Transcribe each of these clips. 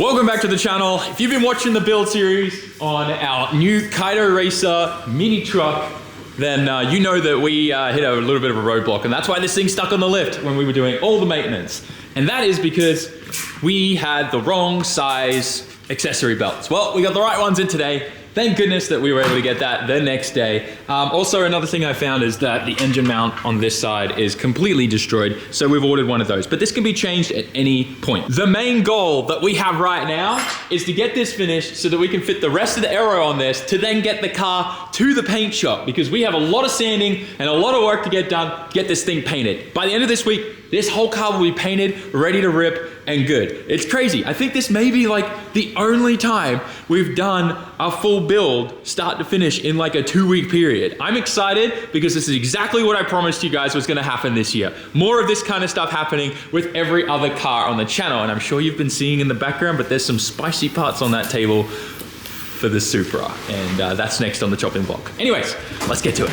Welcome back to the channel. If you've been watching the build series on our new Kaido Racer mini truck, then you know that we hit a little bit of a roadblock, and that's why this thing's stuck on the lift when we were doing all the maintenance. And that is because we had the wrong size accessory belts. Well, we got the right ones in today. Thank goodness that we were able to get that the next day. Also, another thing I found is that the engine mount on this side is completely destroyed, so we've ordered one of those, but this can be changed at any point. The main goal that we have right now is to get this finished so that we can fit the rest of the aero on this to then get the car to the paint shop, because we have a lot of sanding and a lot of work to get done to get this thing painted. By the end of this week, this whole car will be painted, ready to rip, and good. It's crazy. I think this may be like the only time we've done a full build start to finish in like a 2-week period. I'm excited because this is exactly what I promised you guys was gonna happen this year. More of this kind of stuff happening with every other car on the channel, and I'm sure you've been seeing in the background, but there's some spicy parts on that table for the Supra, and that's next on the chopping block. Anyways, let's get to it.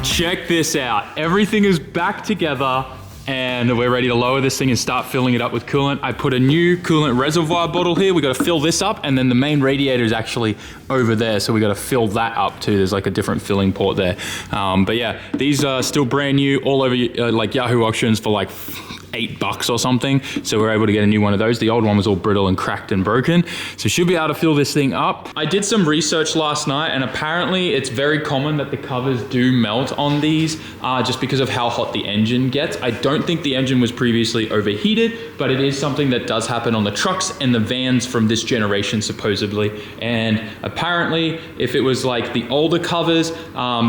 Check this out. Everything is back together and we're ready to lower this thing and start filling it up with coolant. I put a new coolant reservoir bottle here. We got to fill this up, and then the main radiator is actually over there, so we got to fill that up too. There's like a different filling port there. But yeah, these are still brand new all over like Yahoo auctions for like $8 or something. So we're able to get a new one of those. The old one was all brittle and cracked and broken. So should be able to fill this thing up. I did some research last night, and apparently it's very common that the covers do melt on these just because of how hot the engine gets. I don't think the engine was previously overheated, but it is something that does happen on the trucks and the vans from this generation supposedly. And apparently if it was like the older covers,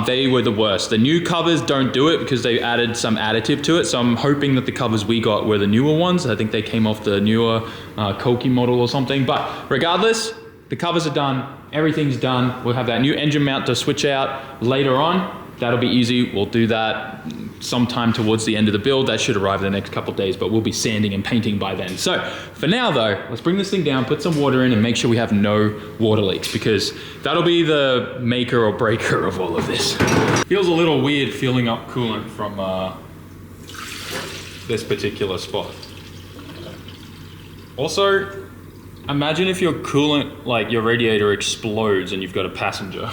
they were the worst. The new covers don't do it because they added some additive to it. So I'm hoping that the covers we got were the newer ones. I think they came off the newer Koki model or something. But regardless, the covers are done. Everything's done. We'll have that new engine mount to switch out later on. That'll be easy. We'll do that sometime towards the end of the build. That should arrive in the next couple of days, but we'll be sanding and painting by then. So for now though, let's bring this thing down, put some water in, and make sure we have no water leaks, because that'll be the maker or breaker of all of this. Feels a little weird filling up coolant from this particular spot. Also, imagine if your coolant, like your radiator explodes and you've got a passenger.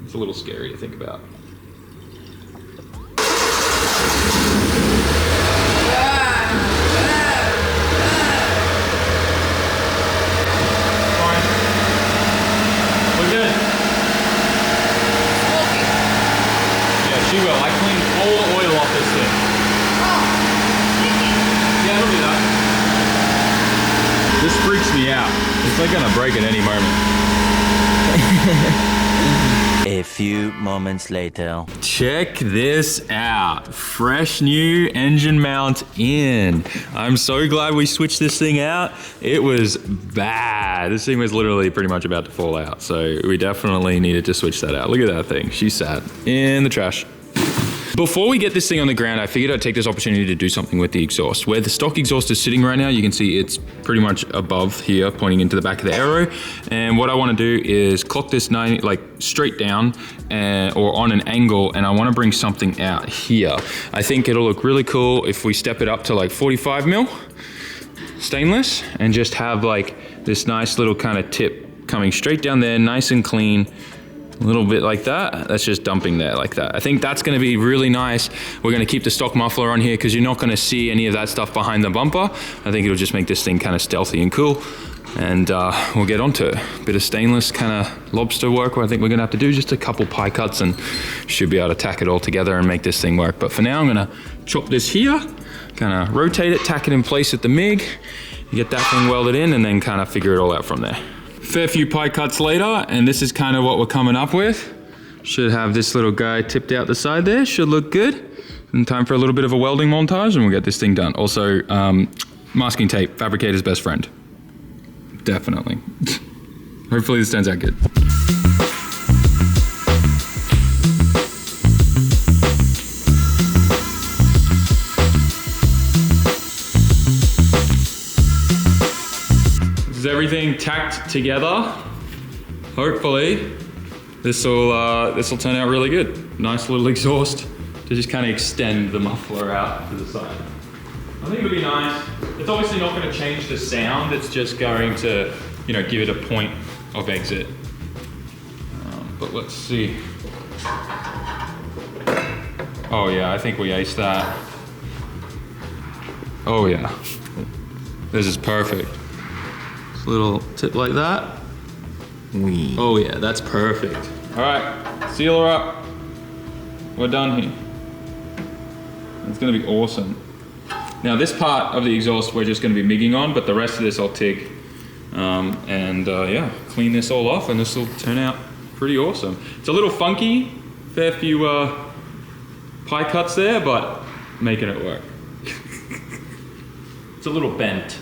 It's a little scary to think about. Fine. We're good. Yeah, she will. I cleaned all the oil off this thing. Yeah, it'll do that. This freaks me out. It's like gonna break at any moment. A few moments later. Check this out. Fresh new engine mount in. I'm so glad we switched this thing out. It was bad. This thing was literally pretty much about to fall out. So we definitely needed to switch that out. Look at that thing. She sat in the trash. Before we get this thing on the ground, I figured I'd take this opportunity to do something with the exhaust. Where the stock exhaust is sitting right now, you can see it's pretty much above here, pointing into the back of the aero. And what I want to do is clock this like straight down or on an angle, and I want to bring something out here. I think it'll look really cool if we step it up to like 45 mil stainless and just have like this nice little kind of tip coming straight down there, nice and clean. A little bit like that. That's just dumping there like that. I think that's gonna be really nice. We're gonna keep the stock muffler on here because you're not gonna see any of that stuff behind the bumper. I think it'll just make this thing kind of stealthy and cool. And we'll get onto it. A bit of stainless kind of lobster work. What I think we're gonna have to do just a couple pie cuts and should be able to tack it all together and make this thing work. But for now, I'm gonna chop this here, kind of rotate it, tack it in place at the MIG, get that thing welded in, and then kind of figure it all out from there. Fair few pie cuts later, and this is kind of what we're coming up with. Should have this little guy tipped out the side there. Should look good. And time for a little bit of a welding montage, and we'll get this thing done. Also, masking tape, fabricator's best friend. Definitely. Hopefully this turns out good. everything tacked together, hopefully this will turn out really good. Nice little exhaust to just kind of extend the muffler out to the side. I think it'll be nice. It's obviously not going to change the sound. It's just going to, you know, give it a point of exit. But let's see. Oh yeah, I think we aced that. Oh yeah. This is perfect. Just a little tip like that. Oh yeah, that's perfect. All right, seal her up. We're done here. It's gonna be awesome. Now this part of the exhaust we're just gonna be MIGging on, but the rest of this I'll TIG. Yeah, clean this all off and this will turn out pretty awesome. It's a little funky, fair few pie cuts there, but making it work. It's a little bent.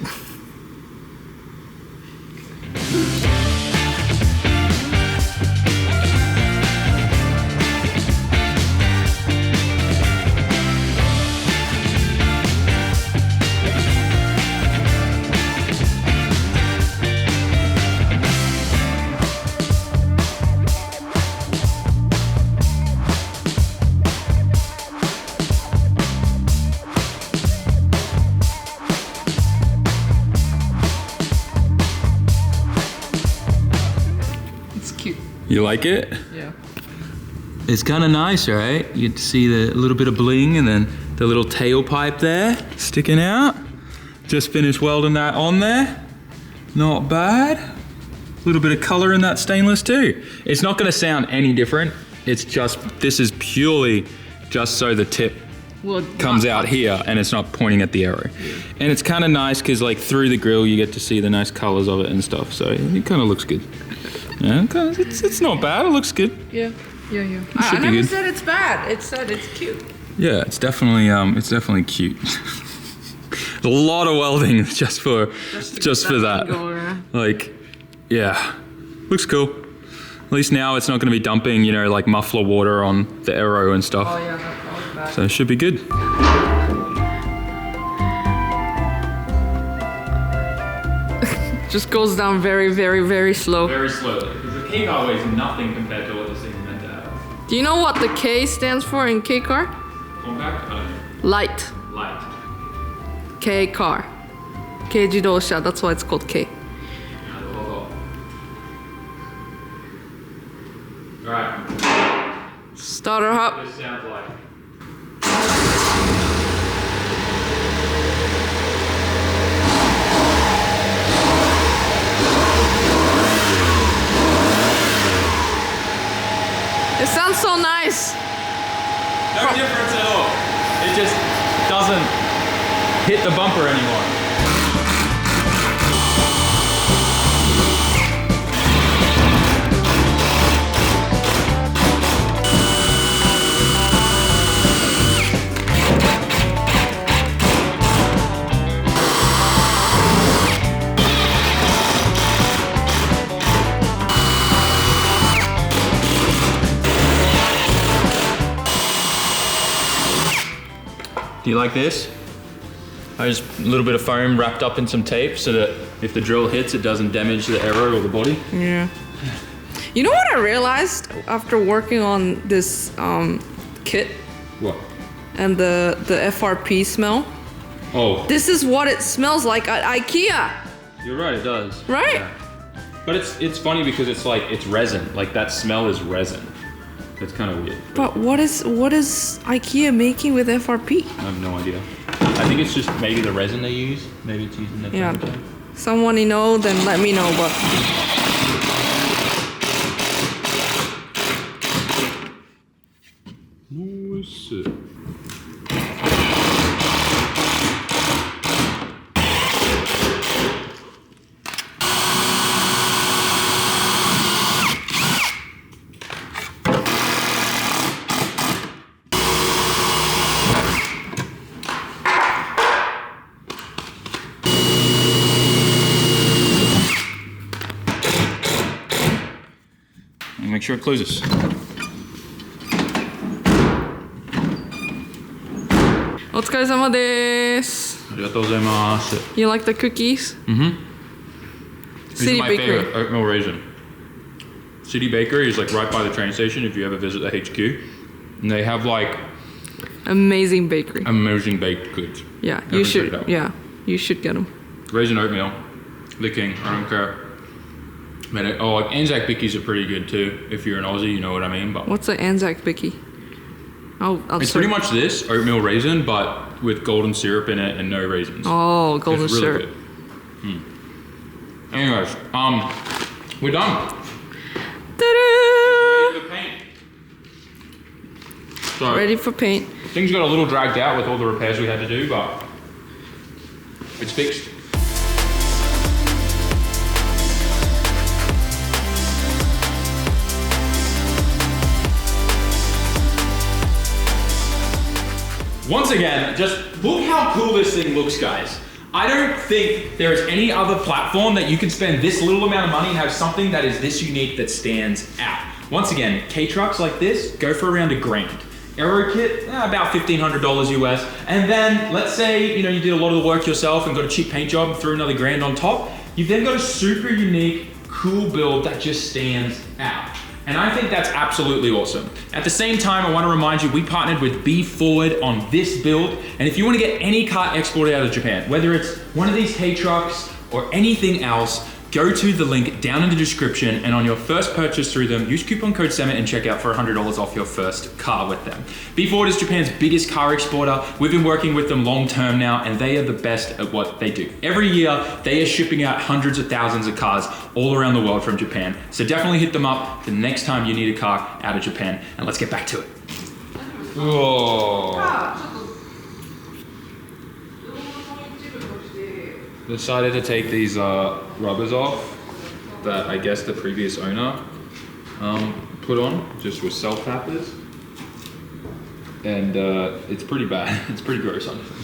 You like it? Yeah. It's kind of nice, right? You get to see the little bit of bling and then the little tailpipe there sticking out. Just finished welding that on there. Not bad. A little bit of color in that stainless too. It's not gonna sound any different. It's just, this is purely just so the tip comes out here and it's not pointing at the arrow. Yeah. And it's kind of nice because like through the grill you get to see the nice colors of it and stuff. So it kind of looks good. Yeah, it's not bad. It looks good. Yeah. I never said it's bad. It said it's cute. Yeah, it's definitely cute. A lot of welding just for that. Like, yeah, looks cool. At least now it's not going to be dumping, you know, like muffler water on the arrow and stuff. Oh yeah, that was bad. So it should be good. Just goes down very, very, very slow. Very slowly, because the K car weighs nothing compared to what this thing is meant to have. Do you know what the K stands for in K car? Compact? Light. Light. K car. K 自動車. That's why it's called K. Alright. Start her up. This sounds like. It sounds so nice. No difference at all. It just doesn't hit the bumper anymore. Do you like this? I just a little bit of foam wrapped up in some tape so that if the drill hits, it doesn't damage the arrow or the body. Yeah. You know what I realized after working on this kit? What? And the FRP smell? Oh. This is what it smells like at IKEA. You're right, it does. Right? Yeah. But it's funny because it's like, it's resin. Like that smell is resin. It's kind of weird. But what is IKEA making with FRP? I have no idea. I think it's just maybe the resin they use. Maybe it's using their Yeah. Someone you know, then let me know. But nice. Make sure it closes. お疲れ様です。ありがとうございます。 You like the cookies? Mm-hmm. This City is my Bakery. favorite, oatmeal raisin. City Bakery is like right by the train station if you ever visit the HQ. And they have like Amazing bakery. amazing baked goods. Yeah, Never you checked should. it out. Yeah, you should get them. Raisin oatmeal, the king, I don't care. Man, oh, like Anzac Bickies are pretty good too. If you're an Aussie, you know what I mean. But What's an Anzac Bicky? I'll it's pretty much this, oatmeal raisin, but with golden syrup in it and no raisins. Oh, golden It's really syrup. good. Anyways, we're done. Ta-da! Ready for paint. So, Ready for paint. things got a little dragged out with all the repairs we had to do, but it's fixed. Once again, just look how cool this thing looks, guys. I don't think there is any other platform that you can spend this little amount of money and have something that is this unique that stands out. Once again, K-trucks like this go for around $1,000. Aero kit, about $1,500 US. And then let's say, you did a lot of the work yourself and got a cheap paint job and threw another $1,000 on top. You've then got a super unique, cool build that just stands out. And I think that's absolutely awesome. At the same time, I want to remind you, we partnered with Be Forward on this build. And if you want to get any car exported out of Japan, whether it's one of these K-trucks or anything else, go to the link down in the description, and on your first purchase through them, use coupon code SAMMIT and check out for $100 off your first car with them. Be Forward is Japan's biggest car exporter. We've been working with them long term now, and they are the best at what they do. Every year, they are shipping out hundreds of thousands of cars all around the world from Japan. So definitely hit them up the next time you need a car out of Japan, and let's get back to it. Whoa. Decided to take these rubbers off that I guess the previous owner put on, just with self-tappers. And it's pretty bad. It's pretty gross, honestly.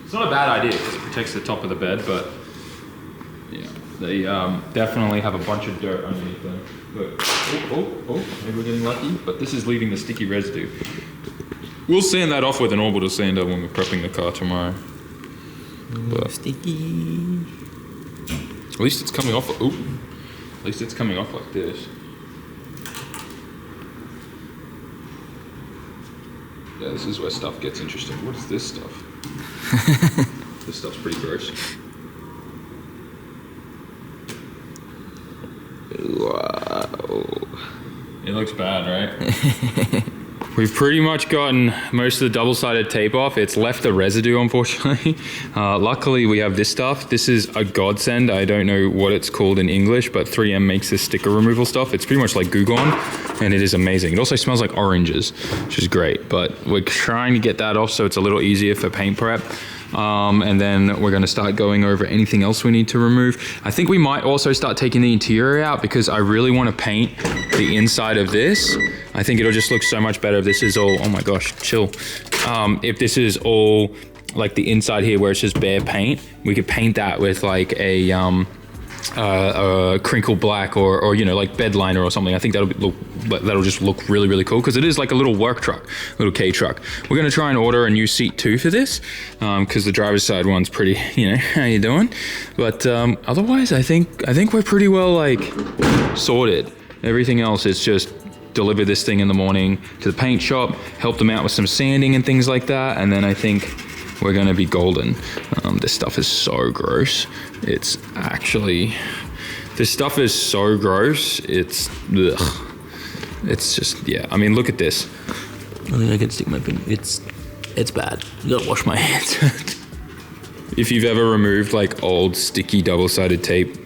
It's not a bad idea because it protects the top of the bed, but yeah, they definitely have a bunch of dirt underneath them. But, maybe we're getting lucky, but this is leaving the sticky residue. We'll sand that off with an orbital sander when we're prepping the car tomorrow. But Sticky. at least it's coming off. At least it's coming off like this. Yeah, this is where stuff gets interesting. What is this stuff? This stuff's pretty gross. Wow. It looks bad, right? We've pretty much gotten most of the double-sided tape off. It's left the residue, unfortunately. Luckily, we have this stuff. This is a godsend. I don't know what it's called in English, but 3M makes this sticker removal stuff. It's pretty much like Goo Gone, and it is amazing. It also smells like oranges, which is great, but we're trying to get that off so it's a little easier for paint prep. And then we're gonna start going over anything else we need to remove. I think we might also start taking the interior out because I really wanna paint the inside of this. I think it'll just look so much better if this is all, oh my gosh, chill. If this is all like the inside here where it's just bare paint, we could paint that with like a crinkle black or like bed liner or something. I think that'll just look really, really cool because it is like a little work truck, little K truck. We're gonna try and order a new seat too for this because the driver's side one's pretty, how you doing? But otherwise, I think we're pretty well like sorted. Everything else is just deliver this thing in the morning to the paint shop, help them out with some sanding and things like that, and then I think we're gonna be golden. This stuff is so gross. It's actually, this stuff is so gross. It's, ugh. It's just, yeah. I mean, look at this. I think I can stick my finger. It's bad. You gotta wash my hands. If you've ever removed like old sticky double-sided tape,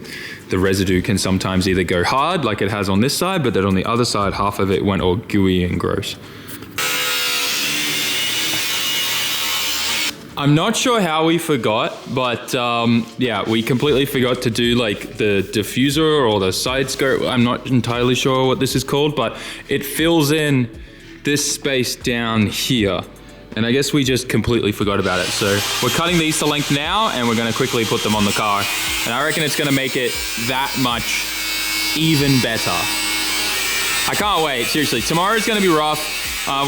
the residue can sometimes either go hard like it has on this side, but then on the other side, half of it went all gooey and gross. I'm not sure how we forgot, but yeah, we completely forgot to do like the diffuser or the side skirt. I'm not entirely sure what this is called, but it fills in this space down here. And I guess we just completely forgot about it. So we're cutting these to length now and we're gonna quickly put them on the car. And I reckon it's gonna make it that much even better. I can't wait, seriously. Tomorrow's gonna be rough.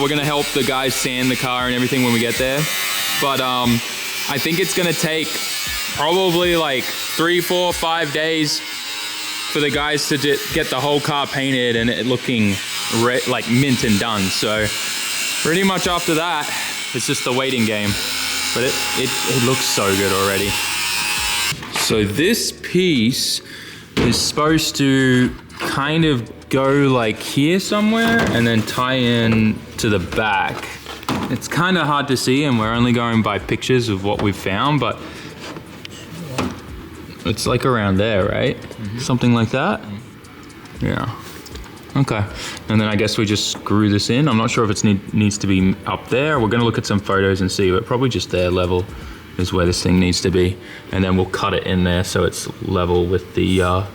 We're gonna help the guys sand the car and everything when we get there. But I think it's gonna take probably like 3, 4, 5 days for the guys to get the whole car painted and it looking like mint and done. So pretty much after that, it's just the waiting game. But it looks so good already. So this piece is supposed to kind of go like here somewhere and then tie in to the back. It's kind of hard to see and we're only going by pictures of what we've found, but it's like around there, right? Something like that? Yeah. Okay. And then I guess we just screw this in. I'm not sure if it needs to be up there. We're gonna look at some photos and see, but probably just there level is where this thing needs to be. And then we'll cut it in there so it's level with the arrow.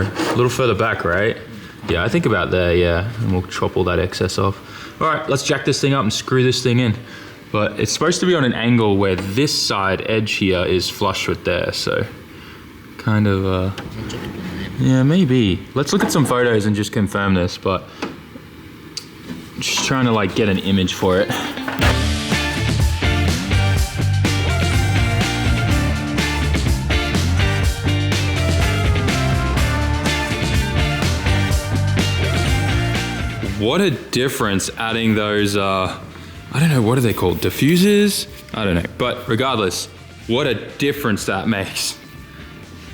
A little further back, right? Yeah, I think about there, yeah. And we'll chop all that excess off. All right, let's jack this thing up and screw this thing in. But it's supposed to be on an angle where this side edge here is flush with there, so kind of, yeah, maybe. Let's look at some photos and just confirm this, but just trying to like get an image for it. What a difference adding those, I don't know, what are they called? Diffusers? I don't know. But regardless, what a difference that makes.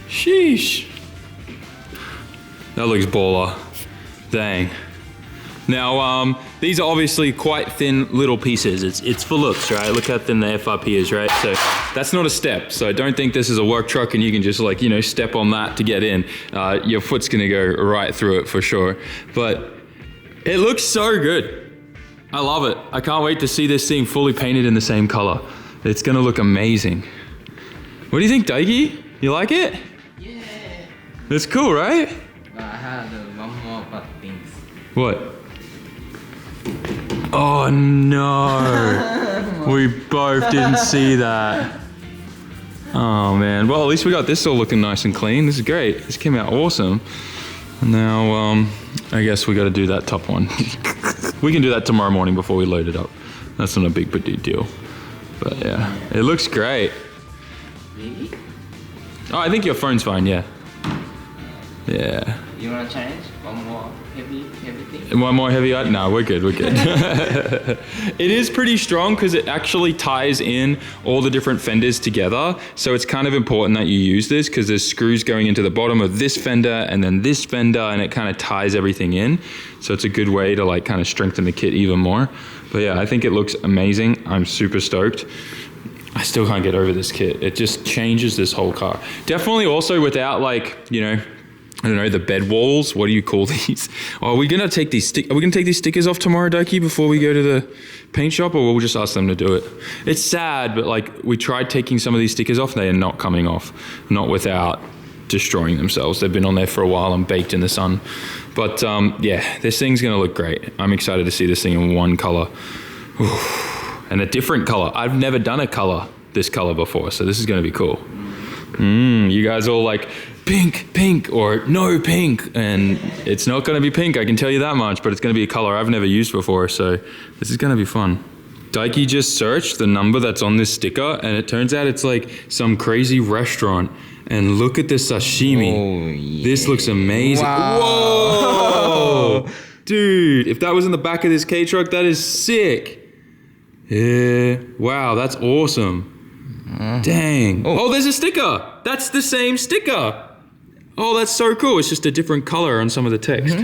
Sheesh. That looks baller. Dang. Now, these are obviously quite thin little pieces. It's for looks, right? Look how thin the FRP is, right? So that's not a step. So don't think this is a work truck and you can just like, you know, step on that to get in. Your foot's gonna go right through it for sure. But it looks so good. I love it. I can't wait to see this thing fully painted in the same color. It's gonna look amazing. What do you think, Daiki? You like it? Yeah. It's cool, right? But I had one more bad thing. What? Oh no. We both didn't see that. Oh man. Well, at least we got this all looking nice and clean. This is great. This came out awesome. Now, I guess we got to do that top one. We can do that tomorrow morning before we load it up. That's not a big deal. But yeah, it looks great. Really? Oh, I think your phone's fine, yeah. Yeah. You wanna challenge? One more heavy thing? One more heavy item? No, we're good. It is pretty strong because it actually ties in all the different fenders together. So it's kind of important that you use this because there's screws going into the bottom of this fender and then this fender and it kind of ties everything in. So it's a good way to like kind of strengthen the kit even more. But yeah, I think it looks amazing. I'm super stoked. I still can't get over this kit. It just changes this whole car. Definitely also without like, you know, I don't know, the bed walls. What do you call these? Are we gonna take these stickers off tomorrow, Daiki, before we go to the paint shop, or we'll just ask them to do it? It's sad, but like we tried taking some of these stickers off, they are not coming off, not without destroying themselves. They've been on there for a while and baked in the sun. But yeah, this thing's gonna look great. I'm excited to see this thing in one color. And a different color. I've never done this color before, so this is gonna be cool. You guys all like, pink, or no pink, and it's not gonna be pink, I can tell you that much, but it's gonna be a color I've never used before, so this is gonna be fun. Daiki just searched the number that's on this sticker, and it turns out it's like some crazy restaurant, and look at this sashimi. Oh, yeah. This looks amazing. Wow. Whoa! Dude, if that was in the back of this K-truck, that is sick. Yeah, wow, that's awesome. Dang. Oh, there's a sticker. That's the same sticker. Oh, that's so cool. It's just a different color on some of the text.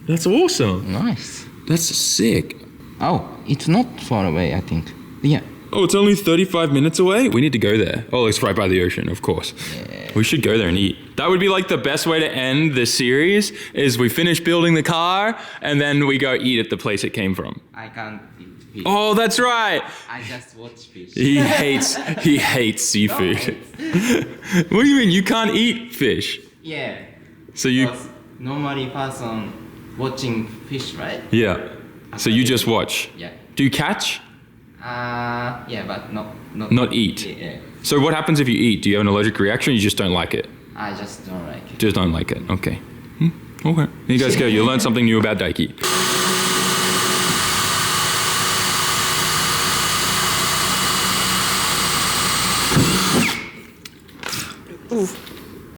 That's awesome. Nice. That's sick. Oh, it's not far away, I think. Yeah. Oh, it's only 35 minutes away? We need to go there. Oh, it's right by the ocean, of course. Yeah. We should go there and eat. That would be like the best way to end the series, is we finish building the car and then we go eat at the place it came from. I can't eat fish. Oh, that's right. I just watch fish. He hates seafood. What do you mean? You can't eat fish? Yeah. So you... Because normally person watching fish, right? Yeah. So you just watch? Yeah. Do you catch? Yeah, but Not eat? Yeah. So what happens if you eat? Do you have an allergic reaction or you just don't like it? I just don't like it. Just don't like it. Okay. Okay. You guys go. You learned something new about Daiki. Oof.